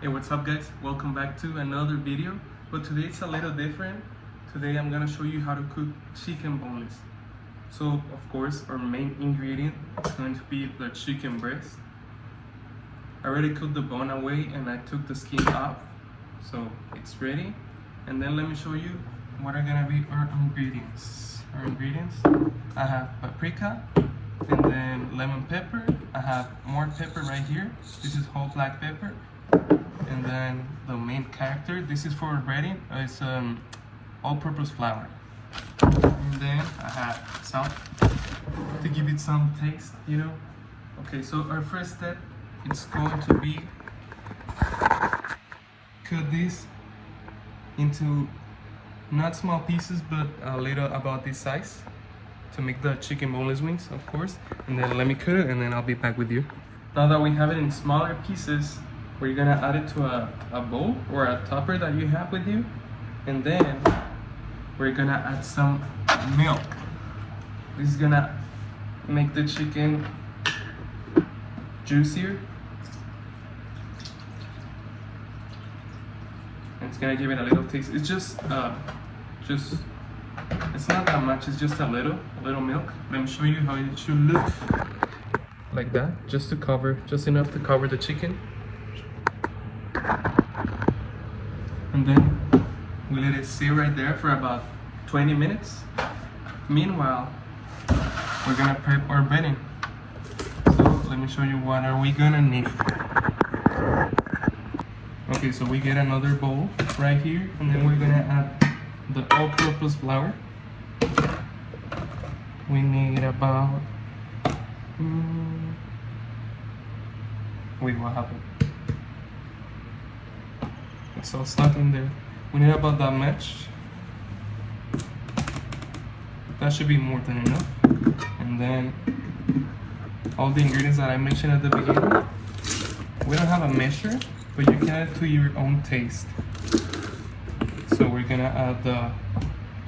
Hey, what's up guys? Welcome back to another video, but today it's a little different. Today I'm gonna show you how to cook chicken boneless. So of course our main ingredient is going to be the chicken breast. I already cooked the bone away and I took the skin off, so it's ready. And then let me show you what are gonna be our ingredients. I have paprika and then lemon pepper. I have more pepper right here. This is whole black pepper. And then the main character, this is for breading, it's all-purpose flour. And then I have salt to give it some taste, you know. Okay, so our first step is going to be cut this into not small pieces, but a little about this size to make the chicken boneless wings, of course. And then let me cut it and then I'll be back with you. Now that we have it in smaller pieces, we're gonna add it to a bowl or a topper that you have with you. And then we're gonna add some milk. This is gonna make the chicken juicier. And it's gonna give it a little taste. It's just it's not that much, it's just a little milk. Let me show you how it should look. Like that, just enough to cover the chicken. And then we let it sit right there for about 20 minutes. Meanwhile, we're gonna prep our bedding. So let me show you what are we gonna need. Okay, so we get another bowl right here, and then we're gonna add the all-purpose flour. We need about wait, what happened? It's all stuck in there. We need about that much. That should be more than enough. And then all the ingredients that I mentioned at the beginning. We don't have a measure, but you can add to your own taste. So we're gonna add the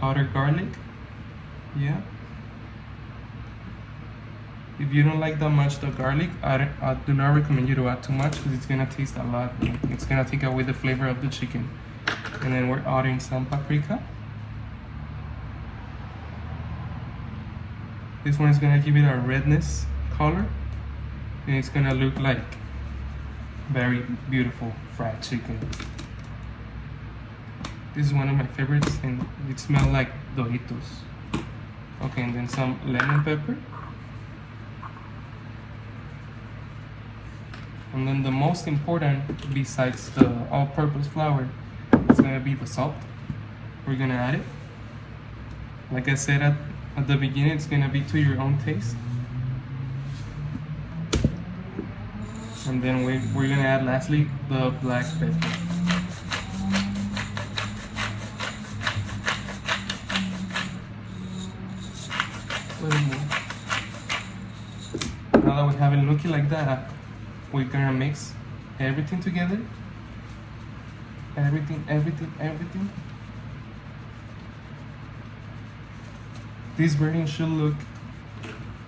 powdered garlic. Yeah. If you don't like that much the garlic, I do not recommend you to add too much because it's gonna taste a lot. It's gonna take away the flavor of the chicken. And then we're adding some paprika. This one is gonna give it a redness color, and it's gonna look like very beautiful fried chicken. This is one of my favorites, and it smells like Doritos. Okay, and then some lemon pepper. And then the most important, besides the all-purpose flour, is gonna be the salt. We're gonna add it. Like I said at the beginning, it's gonna be to your own taste. And then we're gonna add lastly the black pepper. A little more. Now that we have it looking like that, we're gonna mix everything together. Everything. This breading should look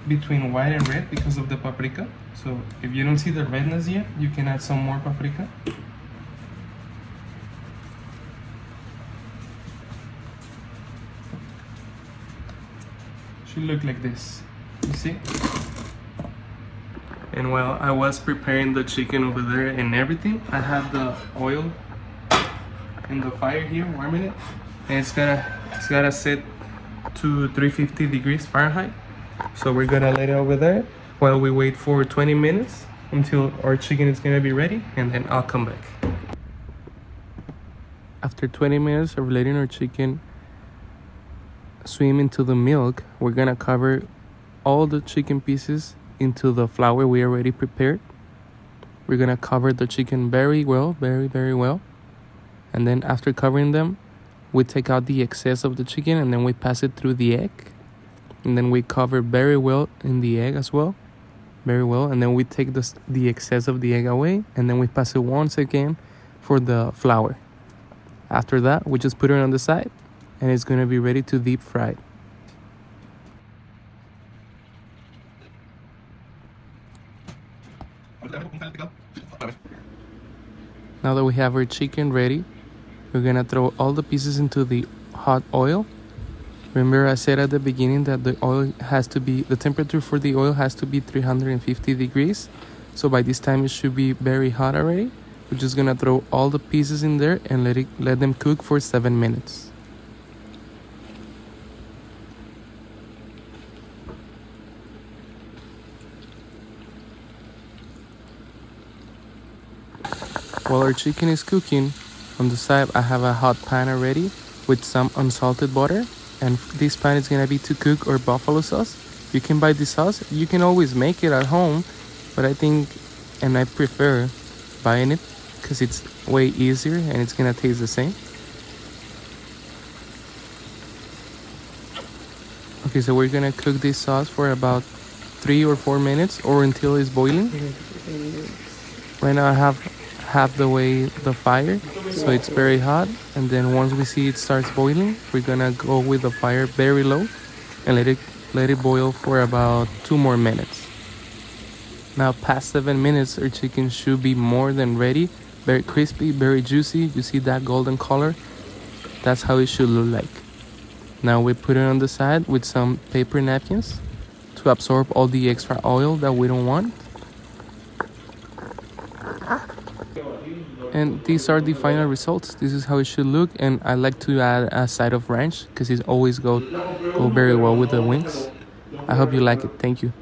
between white and red because of the paprika. So if you don't see the redness yet, you can add some more paprika. Should look like this, you see? And while I was preparing the chicken over there and everything, I had the oil in the fire here, warming it. And it's gotta set to 350 degrees Fahrenheit. So we're gonna let it over there while we wait for 20 minutes until our chicken is gonna be ready, and then I'll come back. After 20 minutes of letting our chicken swim into the milk, we're gonna cover all the chicken pieces into the flour we already prepared. We're gonna cover the chicken very well, very well. And then after covering them, we take out the excess of the chicken and then we pass it through the egg. And then we cover very well in the egg as well, very well. And then we take the excess of the egg away, and then we pass it once again for the flour. After that, we just put it on the side and it's gonna be ready to deep fry. Now that we have our chicken ready, we're gonna throw all the pieces into the hot oil. Remember I said at the beginning that the temperature for the oil has to be 350 degrees. So by this time it should be very hot already. We're just gonna throw all the pieces in there and let them cook for 7 minutes. While our chicken is cooking, on the side I have a hot pan already with some unsalted butter, and this pan is gonna be to cook our buffalo sauce. You can buy this sauce, you can always make it at home, but I prefer buying it because it's way easier and it's gonna taste the same. Okay, so we're gonna cook this sauce for about 3 or 4 minutes or until it's boiling. Right now I have half the way the fire, so it's very hot, and then once we see it starts boiling, we're gonna go with the fire very low and let it boil for about 2 more minutes. Now past 7 minutes, our chicken should be more than ready, very crispy, very juicy. You see that golden color? That's how it should look like. Now we put it on the side with some paper napkins to absorb all the extra oil that we don't want. And these are the final results. This is how it should look, and I like to add a side of ranch because it always go very well with the wings. I hope you like it. Thank you.